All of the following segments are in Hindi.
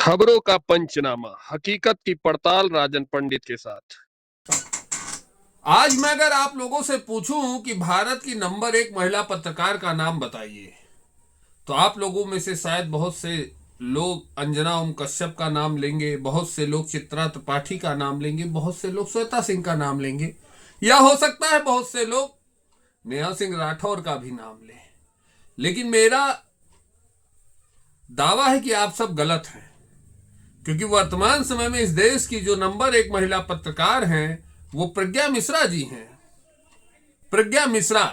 खबरों का पंचनामा, हकीकत की पड़ताल राजन पंडित के साथ। आज मैं अगर आप लोगों से पूछूं कि भारत की नंबर 1 महिला पत्रकार का नाम बताइए, तो आप लोगों में से शायद बहुत से लोग अंजना ओम कश्यप का नाम लेंगे, बहुत से लोग चित्रा त्रिपाठी का नाम लेंगे, बहुत से लोग श्वेता सिंह का नाम लेंगे, या हो सकता है बहुत से लोग नेहा सिंह राठौर का भी नाम लें। लेकिन मेरा दावा है कि आप सब गलत हैं, क्योंकि वर्तमान समय में इस देश की जो नंबर 1 महिला पत्रकार हैं वो प्रज्ञा मिश्रा जी हैं। प्रज्ञा मिश्रा,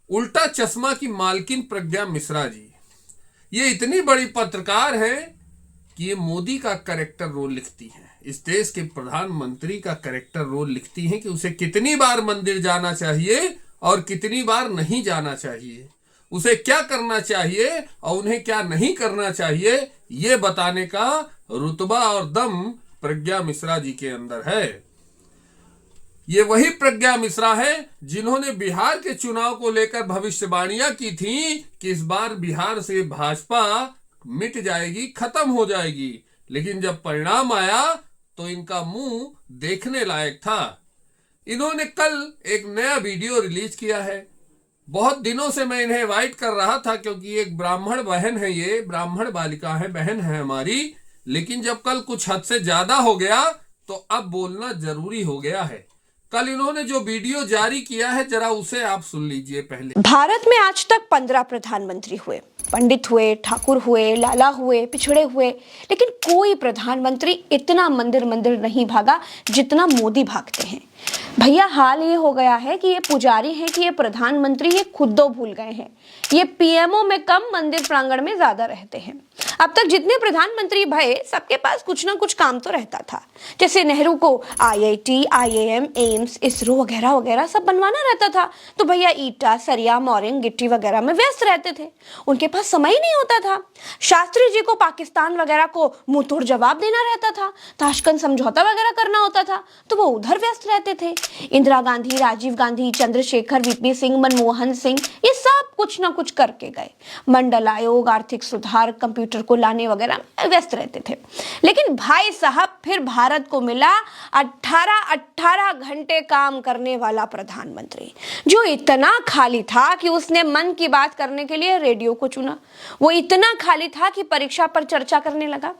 उल्टा चश्मा की मालकिन प्रज्ञा मिश्रा जी, ये इतनी बड़ी पत्रकार हैं कि ये मोदी का कैरेक्टर रोल लिखती हैं, इस देश के प्रधानमंत्री का कैरेक्टर रोल लिखती हैं कि उसे कितनी बार मंदिर जाना चाहिए और कितनी बार नहीं जाना चाहिए, उसे क्या करना चाहिए और उन्हें क्या नहीं करना चाहिए, ये बताने का रुतबा और दम प्रज्ञा मिश्रा जी के अंदर है। ये वही प्रज्ञा मिश्रा है जिन्होंने बिहार के चुनाव को लेकर भविष्यवाणियां की थी कि इस बार बिहार से भाजपा मिट जाएगी, खत्म हो जाएगी, लेकिन जब परिणाम आया तो इनका मुंह देखने लायक था। इन्होंने कल एक नया वीडियो रिलीज किया है। बहुत दिनों से मैं इन्हें इनवाइट कर रहा था, क्योंकि एक ब्राह्मण बहन है, ये ब्राह्मण बालिका है, बहन है हमारी, लेकिन जब कल कुछ हद से ज्यादा हो गया तो अब बोलना जरूरी हो गया है। कल इन्होंने जो वीडियो जारी किया है, जरा उसे आप सुन लीजिए। पहले, भारत में आज तक 15 प्रधानमंत्री हुए, पंडित हुए, ठाकुर हुए, लाला हुए, पिछड़े हुए, लेकिन कोई प्रधानमंत्री इतना मंदिर मंदिर नहीं भागा जितना मोदी भागते हैं। भैया, हाल ये हो गया है कि ये पुजारी हैं कि ये प्रधानमंत्री ये खुद दो भूल गए हैं। ये पीएमओ में कम, मंदिर प्रांगण में ज्यादा रहते हैं। अब तक जितने प्रधानमंत्री भये, सबके पास कुछ ना कुछ काम तो रहता था। जैसे नेहरू को आईआईटी, आईआईएम, एम्स, इसरो वगैरह वगैरह सब बनवाना रहता था, तो भैया ईटा, सरिया, मोरिंग, गिट्टी वगैरह में व्यस्त रहते थे, उनके पास समय ही नहीं होता था। शास्त्री जी को पाकिस्तान वगैरह को मुंह तोड़ जवाब देना रहता था, ताशकंद समझौता वगैरह करना होता था, तो वो उधर व्यस्त रहते थे। इंदिरा गांधी, राजीव गांधी, चंद्रशेखर, वीपी सिंह, मनमोहन सिंह, ये सब कुछ ना कुछ करके गए। मंडल आयोग, आर्थिक सुधार, कंप्यूटर को लाने वगैरह में व्यस्त रहते थे। लेकिन भाई साहब, फिर भारत को मिला 18 घंटे काम करने वाला प्रधानमंत्री, जो इतना खाली था कि उसने मन की बात करने के लिए रेडियो को चुना। वो इतना खाली था कि परीक्षा पर चर्चा करने लगा,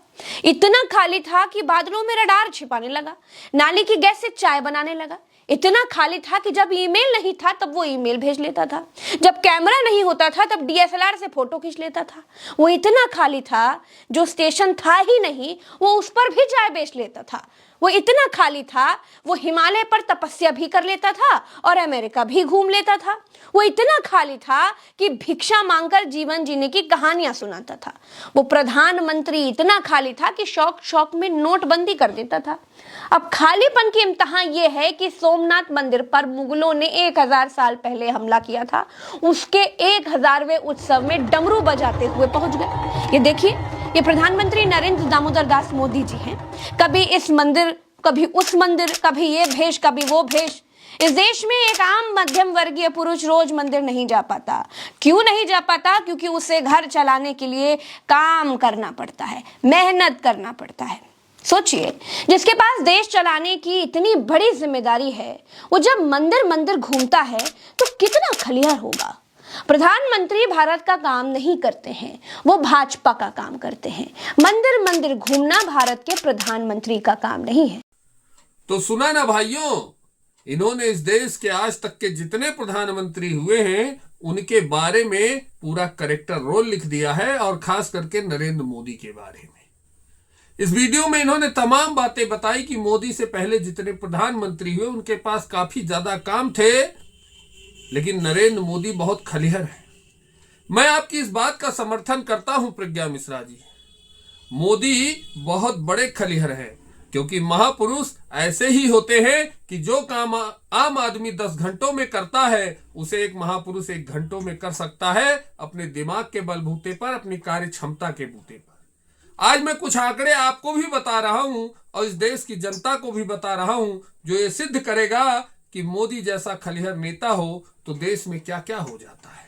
इतना खाली था कि बादलों में रडार छिपाने लगा, नाली की गैस से चाय बनाने लगा, इतना खाली था कि जब ईमेल नहीं था तब वो ईमेल भेज लेता था, जब कैमरा नहीं होता था तब डीएसएलआर से फोटो खींच लेता था। वो इतना खाली था, जो स्टेशन था ही नहीं वो उस पर भी चाय बेच लेता था। वो इतना खाली था, वो हिमालय पर तपस्या भी कर लेता था और अमेरिका भी घूम लेता था। वो इतना खाली था कि भिक्षा मांगकर जीवन जीने की कहानियां सुनाता था। वो प्रधानमंत्री इतना खाली था कि शौक शौक में नोटबंदी कर देता था। अब खालीपन की इम्तिहान ये है कि सोमनाथ मंदिर पर मुगलों ने 1000 साल पहले हमला किया था, उसके 1000वें उत्सव में डमरू बजाते हुए पहुंच गए। ये देखिए, ये प्रधानमंत्री नरेंद्र दामोदर दास मोदी जी हैं। कभी इस मंदिर, कभी उस मंदिर, कभी ये भेष, कभी वो भेष। इस देश में एक आम मध्यम वर्गीय पुरुष रोज मंदिर नहीं जा पाता। क्यों नहीं जा पाता? क्योंकि उसे घर चलाने के लिए काम करना पड़ता है, मेहनत करना पड़ता है। सोचिए, जिसके पास देश चलाने की इतनी बड़ी जिम्मेदारी है, वो जब मंदिर मंदिर घूमता है तो कितना खलियार होगा। प्रधानमंत्री भारत का काम नहीं करते हैं, वो भाजपा का काम करते हैं। मंदिर मंदिर घूमना भारत के प्रधानमंत्री का काम नहीं है। तो सुना ना भाइयों, इन्होंने इस देश के आज तक के जितने प्रधानमंत्री हुए हैं उनके बारे में पूरा कैरेक्टर रोल लिख दिया है, और खास करके नरेंद्र मोदी के बारे में। इस वीडियो में इन्होंने तमाम बातें बताई कि मोदी से पहले जितने प्रधानमंत्री हुए उनके पास काफी ज्यादा काम थे, लेकिन नरेंद्र मोदी बहुत खलिहर है। मैं आपकी इस बात का समर्थन करता हूं प्रज्ञा मिश्रा जी। मोदी बहुत बड़े खलिहर हैं, क्योंकि महापुरुष ऐसे ही होते हैं कि जो काम आम आदमी 10 घंटों में करता है उसे एक महापुरुष 1 घंटों में कर सकता है, अपने दिमाग के बलबूते पर, अपनी कार्य क्षमता के बूते पर। आज मैं कुछ आंकड़े आपको भी बता रहा हूं और इस देश की जनता को भी बता रहा हूं, जो ये सिद्ध करेगा कि मोदी जैसा खलिहर नेता हो तो देश में क्या क्या हो जाता है।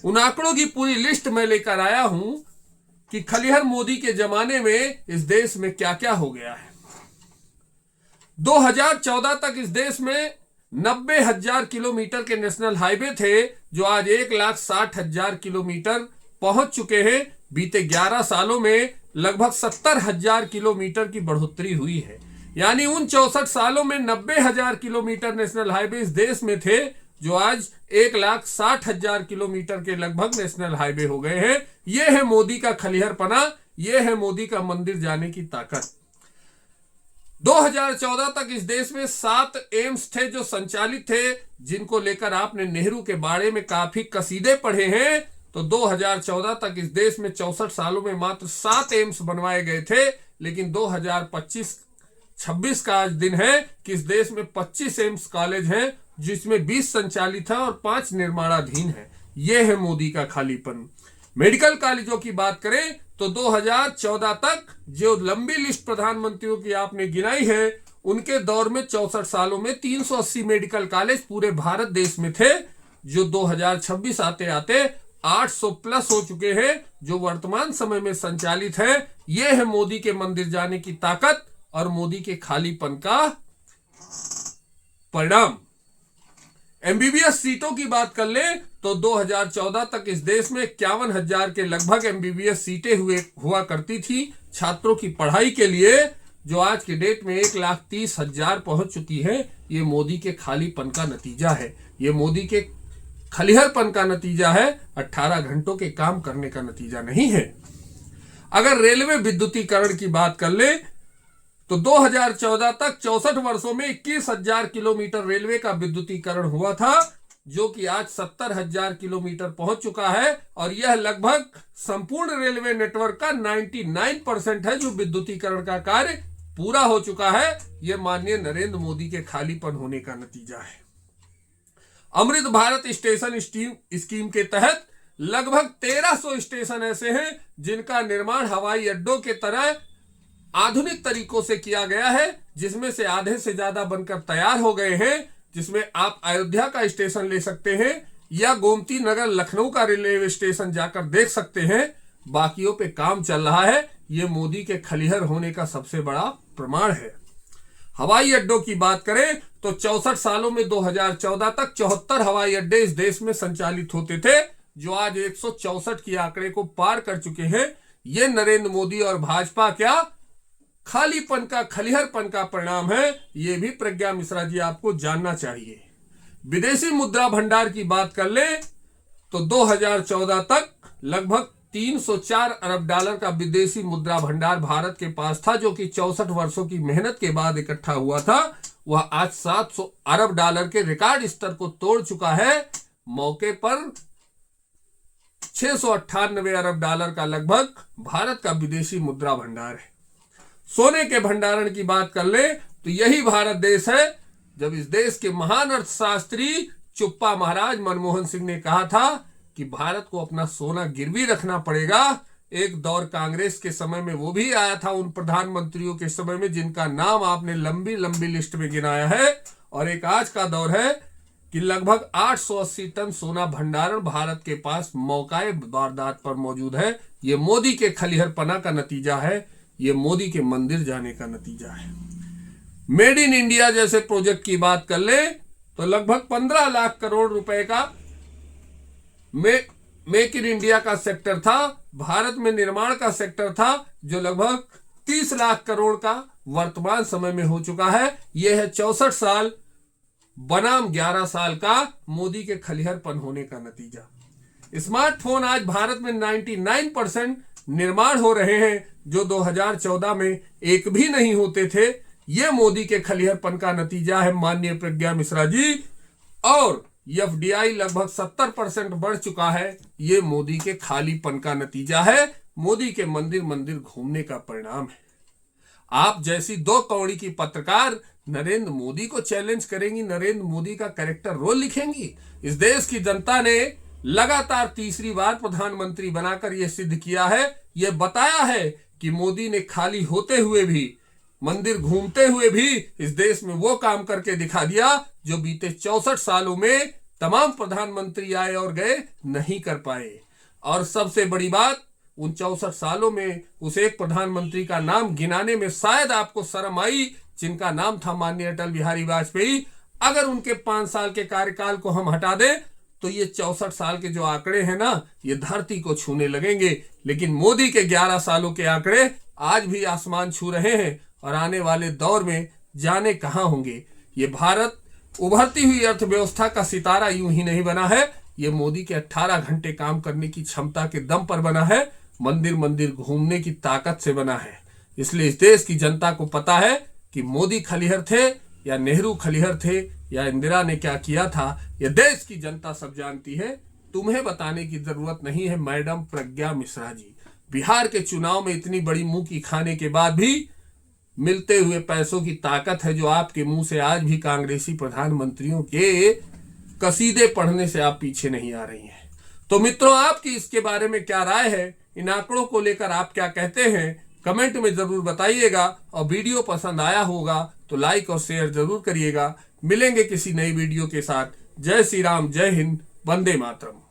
उन आंकड़ों की पूरी लिस्ट मैं लेकर आया हूं। कि खलिहर मोदी के जमाने में इस देश में क्या क्या हो गया है। 2014 तक इस देश में 90,000 किलोमीटर के नेशनल हाईवे थे, जो आज 1,60,000 किलोमीटर पहुंच चुके हैं। बीते 11 सालों में लगभग 70,000 किलोमीटर की बढ़ोतरी हुई है। यानी उन 64 सालों में 90,000 किलोमीटर नेशनल हाईवे इस देश में थे, जो आज 1,60,000 किलोमीटर के लगभग नेशनल हाईवे हो गए हैं। यह है मोदी का खलिहरपना, यह है मोदी का मंदिर जाने की ताकत। 2014 तक इस देश में 7 एम्स थे जो संचालित थे, जिनको लेकर आपने नेहरू के बारे में काफी कसीदे पढ़े हैं। तो 2014 तक इस देश में 64 सालों में मात्र 7 एम्स बनवाए गए थे, लेकिन 2025-26 का आज दिन है कि इस देश में 25 एम्स कॉलेज हैं, जिसमें 20 संचालित है और 5 निर्माणाधीन है। यह है मोदी का खालीपन। मेडिकल कॉलेजों की बात करें तो 2014 तक जो लंबी लिस्ट प्रधानमंत्रियों की आपने गिनाई है, उनके दौर में 64 सालों में 380 मेडिकल कॉलेज पूरे भारत देश में थे, जो 2026 आते आते 800 प्लस हो चुके हैं, जो वर्तमान समय में संचालित है। यह है मोदी के मंदिर जाने की ताकत और मोदी के खालीपन का परिणाम। एमबीबीएस सीटों की बात कर ले तो 2014 तक इस देश में 51,000 के लगभग एमबीबीएस सीटें हुआ करती थी छात्रों की पढ़ाई के लिए, जो आज की डेट में 1,30,000 पहुंच चुकी है। ये मोदी के खालीपन का नतीजा है, ये मोदी के खलिहरपन का नतीजा है, 18 घंटों के काम करने का नतीजा नहीं है। अगर रेलवे विद्युतीकरण की बात कर ले तो 2014 तक 64 वर्षों में 21,000 किलोमीटर रेलवे का विद्युतीकरण हुआ था, जो कि आज 70,000 किलोमीटर पहुंच चुका है। और यह लगभग संपूर्ण रेलवे नेटवर्क का 99% है, जो विद्युतीकरण का कार्य पूरा हो चुका है। यह माननीय नरेंद्र मोदी के खालीपन होने का नतीजा है। अमृत भारत स्टेशन स्कीम के तहत लगभग 1300 स्टेशन ऐसे हैं जिनका निर्माण हवाई अड्डों के तरह आधुनिक तरीकों से किया गया है, जिसमें से आधे से ज्यादा बनकर तैयार हो गए हैं, जिसमें आप अयोध्या का स्टेशन ले सकते हैं या गोमती नगर लखनऊ का रेलवे स्टेशन जाकर देख सकते हैं। बाकियों पे काम चल रहा है। ये मोदी के खलिहर होने का सबसे बड़ा प्रमाण है। हवाई अड्डों की बात करें तो 64 सालों में 2014 तक 74 हवाई अड्डे इस देश में संचालित होते थे, जो आज 164 की आंकड़े को पार कर चुके हैं। ये नरेंद्र मोदी और भाजपा क्या खालीपन का, खलिहरपन का परिणाम है। यह भी प्रज्ञा मिश्रा जी आपको जानना चाहिए। विदेशी मुद्रा भंडार की बात कर ले तो 2014 तक लगभग 304 अरब डॉलर का विदेशी मुद्रा भंडार भारत के पास था, जो कि 64 वर्षों की मेहनत के बाद इकट्ठा हुआ था। वह आज 700 अरब डॉलर के रिकॉर्ड स्तर को तोड़ चुका है। मौके पर 698 अरब डॉलर का लगभग भारत का विदेशी मुद्रा भंडार है। सोने के भंडारण की बात कर ले तो यही भारत देश है जब इस देश के महान अर्थशास्त्री चुप्पा महाराज मनमोहन सिंह ने कहा था कि भारत को अपना सोना गिरवी रखना पड़ेगा। एक दौर कांग्रेस के समय में वो भी आया था, उन प्रधानमंत्रियों के समय में जिनका नाम आपने लंबी लंबी लिस्ट में गिनाया है। और एक आज का दौर है कि लगभग 880 टन सोना भंडारण भारत के पास मौकाए वारदात पर मौजूद है। ये मोदी के खलिहरपना का नतीजा है, ये मोदी के मंदिर जाने का नतीजा है। मेड इन इंडिया जैसे प्रोजेक्ट की बात कर ले तो लगभग 15 लाख करोड़ रुपए का मेक इन इंडिया का सेक्टर था। भारत में निर्माण का सेक्टर था, जो लगभग 30 लाख करोड़ का वर्तमान समय में हो चुका है। यह है 64 साल बनाम 11 साल का मोदी के खलिहरपन होने का नतीजा। स्मार्टफोन आज भारत में 99% निर्माण हो रहे हैं, जो 2014 में एक भी नहीं होते थे। यह मोदी के खलिहरपन का नतीजा है माननीय प्रज्ञा मिश्रा जी। और एफडीआई लगभग 70% बढ़ चुका है। यह मोदी के खालीपन का नतीजा है, मोदी के मंदिर मंदिर घूमने का परिणाम है। आप जैसी 2 कौड़ी की पत्रकार नरेंद्र मोदी को चैलेंज करेंगी, नरेंद्र मोदी का कैरेक्टर रोल लिखेंगी। इस देश की जनता ने लगातार तीसरी बार प्रधानमंत्री बनाकर यह सिद्ध किया है, यह बताया है कि मोदी ने खाली होते हुए भी, मंदिर घूमते हुए भी इस देश में वो काम करके दिखा दिया जो बीते 64 सालों में तमाम प्रधानमंत्री आए और गए नहीं कर पाए। और सबसे बड़ी बात, उन 64 सालों में उस एक प्रधानमंत्री का नाम गिनाने में शायद आपको शर्म आई, जिनका नाम था माननीय अटल बिहारी वाजपेयी। अगर उनके 5 साल के कार्यकाल को हम हटा दें तो ये 64 साल के जो आंकड़े हैं ना, ये धरती को छूने लगेंगे। लेकिन मोदी के 11 सालों के आंकड़े आज भी आसमान छू रहे हैं और आने वाले दौर में जाने कहां होंगे। ये भारत उभरती हुई अर्थव्यवस्था का सितारा यूं ही नहीं बना है, ये मोदी के 18 घंटे काम करने की क्षमता के दम पर बना है, मंदिर मंदिर घूमने की ताकत से बना है। इसलिए इस देश की जनता को पता है कि मोदी खलीहर थे या नेहरू खलीहर थे या इंदिरा ने क्या किया था, यह देश की जनता सब जानती है। तुम्हें बताने की जरूरत नहीं है मैडम प्रज्ञा मिश्रा जी। बिहार के चुनाव में इतनी बड़ी मुंह की खाने के बाद भी मिलते हुए पैसों की ताकत है जो आपके मुंह से आज भी कांग्रेसी प्रधानमंत्रियों के कसीदे पढ़ने से आप पीछे नहीं आ रही हैं। तो मित्रों, आपकी इसके बारे में क्या राय है? इन आंकड़ों को लेकर आप क्या कहते हैं? कमेंट में जरूर बताइएगा और वीडियो पसंद आया होगा तो लाइक और शेयर जरूर करिएगा। मिलेंगे किसी नई वीडियो के साथ। जय श्री राम, जय हिंद, वंदे मातरम।